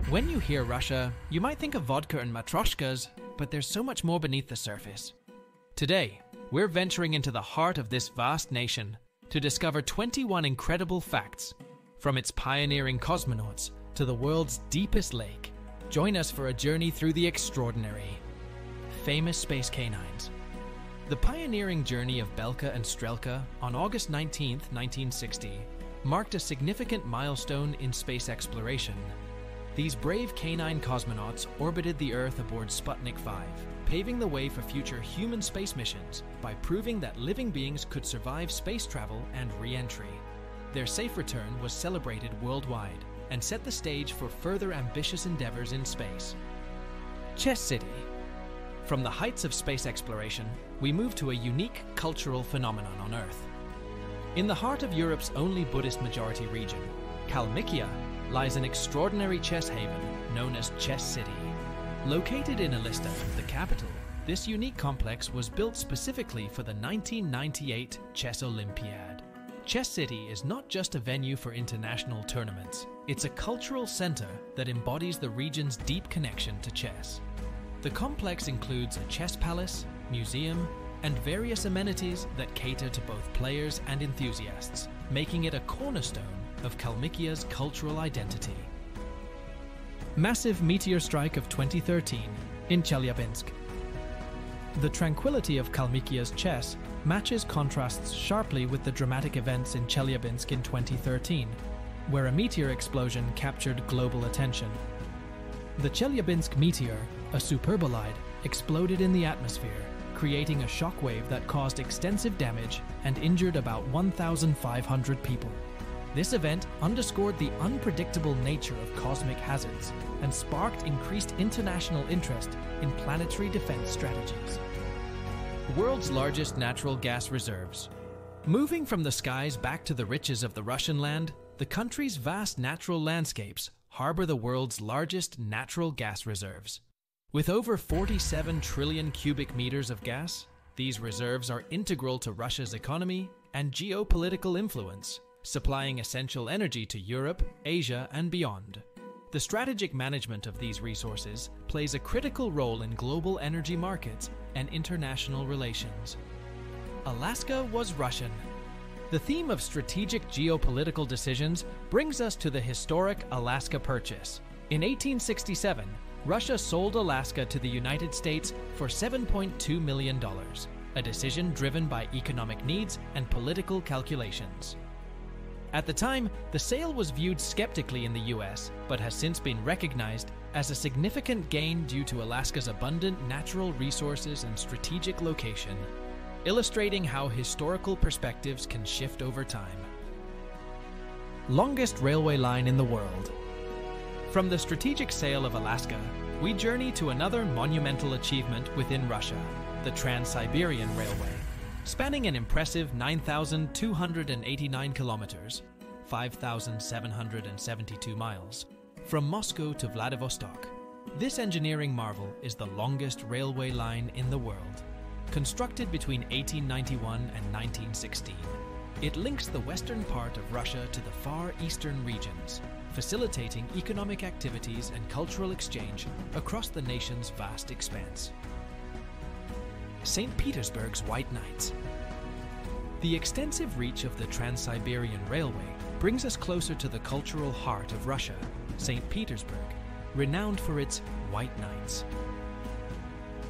When you hear Russia, you might think of vodka and matryoshkas, but there's so much more beneath the surface. Today, we're venturing into the heart of this vast nation to discover 21 incredible facts, from its pioneering cosmonauts to the world's deepest lake. Join us for a journey through the extraordinary. Famous space canines. The pioneering journey of Belka and Strelka on August 19, 1960, marked a significant milestone in space exploration. These brave canine cosmonauts orbited the Earth aboard Sputnik 5, paving the way for future human space missions by proving that living beings could survive space travel and re-entry. Their safe return was celebrated worldwide and set the stage for further ambitious endeavors in space. Chess City. From the heights of space exploration, we move to a unique cultural phenomenon on Earth. In the heart of Europe's only Buddhist-majority region, Kalmykia, lies an extraordinary chess haven known as Chess City. Located in Elista, the capital, this unique complex was built specifically for the 1998 Chess Olympiad. Chess City is not just a venue for international tournaments, it's a cultural center that embodies the region's deep connection to chess. The complex includes a chess palace, museum, and various amenities that cater to both players and enthusiasts, making it a cornerstone of Kalmykia's cultural identity. Massive meteor strike of 2013 in Chelyabinsk. The tranquility of Kalmykia's chess matches contrasts sharply with the dramatic events in Chelyabinsk in 2013, where a meteor explosion captured global attention. The Chelyabinsk meteor, a superbolide, exploded in the atmosphere, creating a shockwave that caused extensive damage and injured about 1,500 people. This event underscored the unpredictable nature of cosmic hazards and sparked increased international interest in planetary defense strategies. World's largest natural gas reserves. Moving from the skies back to the riches of the Russian land, the country's vast natural landscapes harbor the world's largest natural gas reserves. With over 47 trillion cubic meters of gas, these reserves are integral to Russia's economy and geopolitical influence, supplying essential energy to Europe, Asia, and beyond. The strategic management of these resources plays a critical role in global energy markets and international relations. Alaska was Russian. The theme of strategic geopolitical decisions brings us to the historic Alaska Purchase. In 1867, Russia sold Alaska to the United States for $7.2 million, a decision driven by economic needs and political calculations. At the time, the sale was viewed skeptically in the US, but has since been recognized as a significant gain due to Alaska's abundant natural resources and strategic location, illustrating how historical perspectives can shift over time. Longest railway line in the world. From the strategic sale of Alaska, we journey to another monumental achievement within Russia, the Trans-Siberian Railway. Spanning an impressive 9,289 kilometers, 5,772 miles, from Moscow to Vladivostok. This engineering marvel is the longest railway line in the world. Constructed between 1891 and 1916, it links the western part of Russia to the far eastern regions, facilitating economic activities and cultural exchange across the nation's vast expanse. St. Petersburg's White Nights. The extensive reach of the Trans-Siberian Railway brings us closer to the cultural heart of Russia, St. Petersburg, renowned for its White Nights.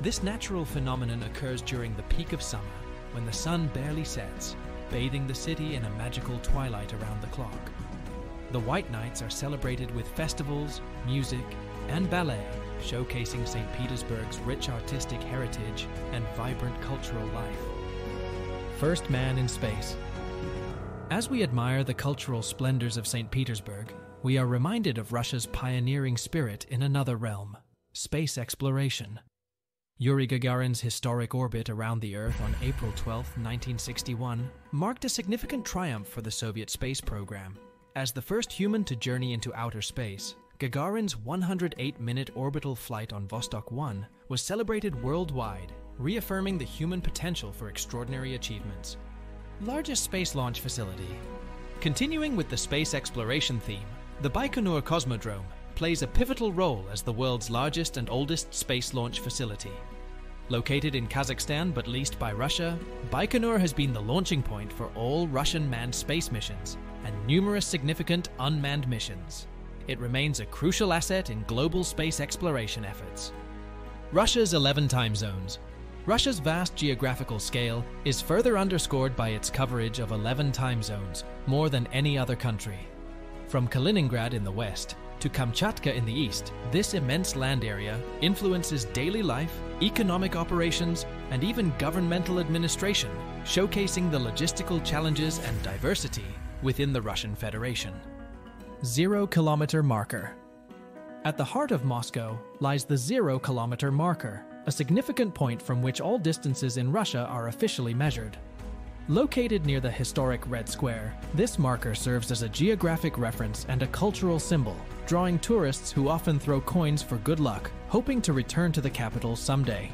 This natural phenomenon occurs during the peak of summer, when the sun barely sets, bathing the city in a magical twilight around the clock. The White Nights are celebrated with festivals, music, and ballet, showcasing St. Petersburg's rich artistic heritage and vibrant cultural life. First man in space. As we admire the cultural splendors of St. Petersburg, we are reminded of Russia's pioneering spirit in another realm, space exploration. Yuri Gagarin's historic orbit around the Earth on April 12, 1961, marked a significant triumph for the Soviet space program. As the first human to journey into outer space, Gagarin's 108-minute orbital flight on Vostok 1 was celebrated worldwide, reaffirming the human potential for extraordinary achievements. Largest space launch facility. Continuing with the space exploration theme, the Baikonur Cosmodrome, plays a pivotal role as the world's largest and oldest space launch facility. Located in Kazakhstan but leased by Russia, Baikonur has been the launching point for all Russian manned space missions and numerous significant unmanned missions. It remains a crucial asset in global space exploration efforts. Russia's 11 time zones. Russia's vast geographical scale is further underscored by its coverage of 11 time zones, more than any other country. From Kaliningrad in the west to Kamchatka in the east, this immense land area influences daily life, economic operations, and even governmental administration, showcasing the logistical challenges and diversity within the Russian Federation. 0-kilometer marker. At the heart of Moscow lies the 0-kilometer marker, a significant point from which all distances in Russia are officially measured. Located near the historic Red Square, this marker serves as a geographic reference and a cultural symbol, drawing tourists who often throw coins for good luck, hoping to return to the capital someday.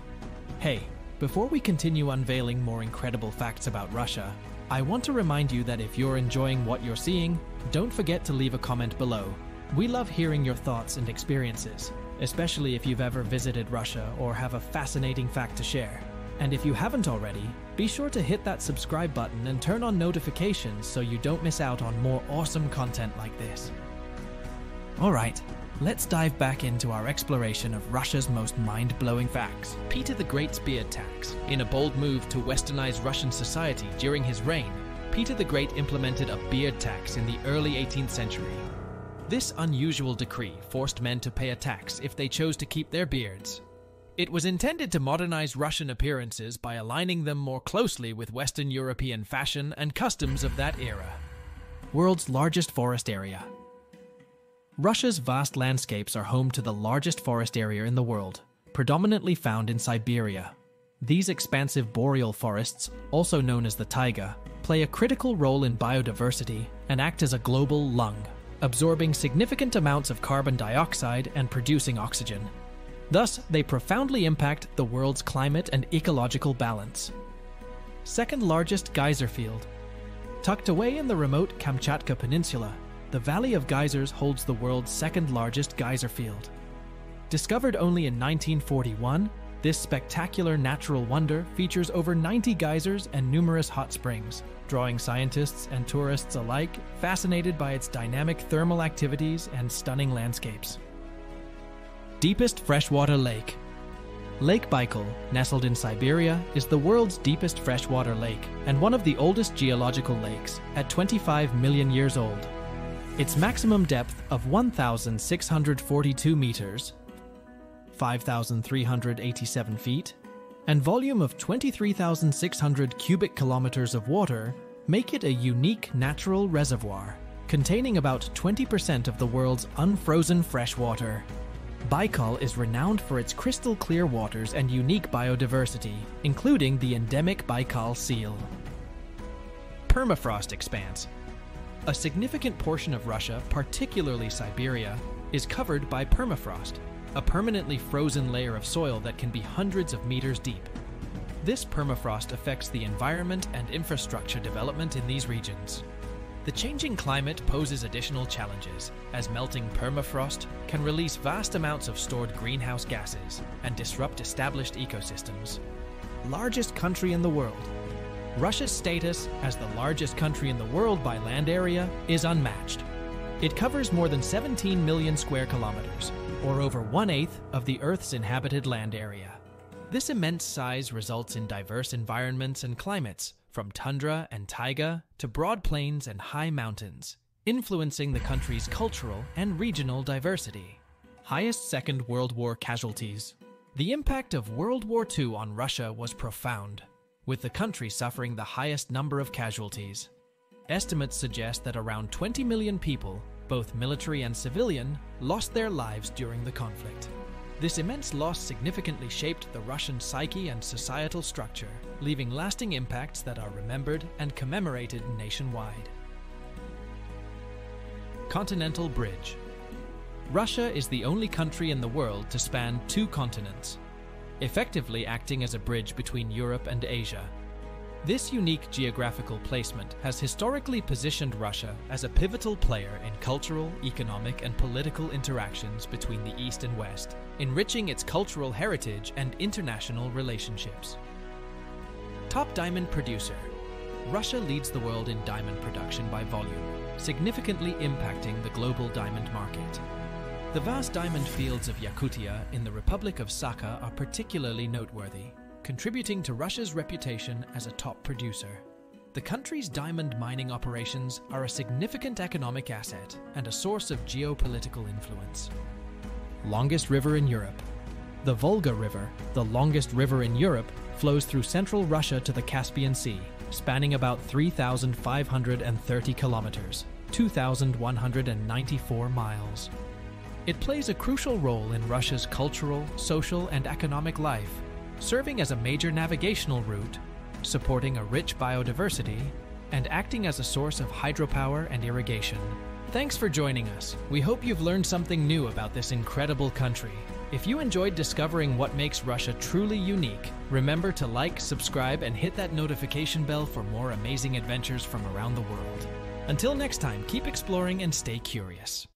Hey, before we continue unveiling more incredible facts about Russia, I want to remind you that if you're enjoying what you're seeing, don't forget to leave a comment below. We love hearing your thoughts and experiences, especially if you've ever visited Russia or have a fascinating fact to share. And if you haven't already, be sure to hit that subscribe button and turn on notifications so you don't miss out on more awesome content like this. Alright, let's dive back into our exploration of Russia's most mind-blowing facts. Peter the Great's beard tax. In a bold move to westernize Russian society during his reign, Peter the Great implemented a beard tax in the early 18th century. This unusual decree forced men to pay a tax if they chose to keep their beards. It was intended to modernize Russian appearances by aligning them more closely with Western European fashion and customs of that era. World's largest forest area. Russia's vast landscapes are home to the largest forest area in the world, predominantly found in Siberia. These expansive boreal forests, also known as the taiga, play a critical role in biodiversity and act as a global lung, absorbing significant amounts of carbon dioxide and producing oxygen. Thus, they profoundly impact the world's climate and ecological balance. Second largest geyser field. Tucked away in the remote Kamchatka Peninsula, the Valley of Geysers holds the world's second largest geyser field. Discovered only in 1941, this spectacular natural wonder features over 90 geysers and numerous hot springs, drawing scientists and tourists alike fascinated by its dynamic thermal activities and stunning landscapes. Deepest freshwater lake. Lake Baikal, nestled in Siberia, is the world's deepest freshwater lake and one of the oldest geological lakes, at 25 million years old. Its maximum depth of 1,642 meters, 5,387 feet, and volume of 23,600 cubic kilometers of water make it a unique natural reservoir, containing about 20% of the world's unfrozen fresh water. Baikal is renowned for its crystal clear waters and unique biodiversity, including the endemic Baikal seal. Permafrost expanse. A significant portion of Russia, particularly Siberia, is covered by permafrost, a permanently frozen layer of soil that can be hundreds of meters deep. This permafrost affects the environment and infrastructure development in these regions. The changing climate poses additional challenges, as melting permafrost can release vast amounts of stored greenhouse gases and disrupt established ecosystems. Largest country in the world. Russia's status as the largest country in the world by land area is unmatched. It covers more than 17 million square kilometers, or over 1/8 of the Earth's inhabited land area. This immense size results in diverse environments and climates, from tundra and taiga to broad plains and high mountains, influencing the country's cultural and regional diversity. Highest Second World War casualties. The impact of World War II on Russia was profound, with the country suffering the highest number of casualties. Estimates suggest that around 20 million people, both military and civilian, lost their lives during the conflict. This immense loss significantly shaped the Russian psyche and societal structure, leaving lasting impacts that are remembered and commemorated nationwide. Continental Bridge. Russia is the only country in the world to span 2 continents, effectively acting as a bridge between Europe and Asia. This unique geographical placement has historically positioned Russia as a pivotal player in cultural, economic, and political interactions between the East and West, enriching its cultural heritage and international relationships. Top diamond producer. Russia leads the world in diamond production by volume, significantly impacting the global diamond market. The vast diamond fields of Yakutia in the Republic of Sakha are particularly noteworthy, contributing to Russia's reputation as a top producer. The country's diamond mining operations are a significant economic asset and a source of geopolitical influence. Longest river in Europe. The Volga River, the longest river in Europe, flows through central Russia to the Caspian Sea, spanning about 3,530 kilometers, 2,194 miles. It plays a crucial role in Russia's cultural, social, and economic life, serving as a major navigational route, supporting a rich biodiversity, and acting as a source of hydropower and irrigation. Thanks for joining us. We hope you've learned something new about this incredible country. If you enjoyed discovering what makes Russia truly unique, remember to like, subscribe, and hit that notification bell for more amazing adventures from around the world. Until next time, keep exploring and stay curious.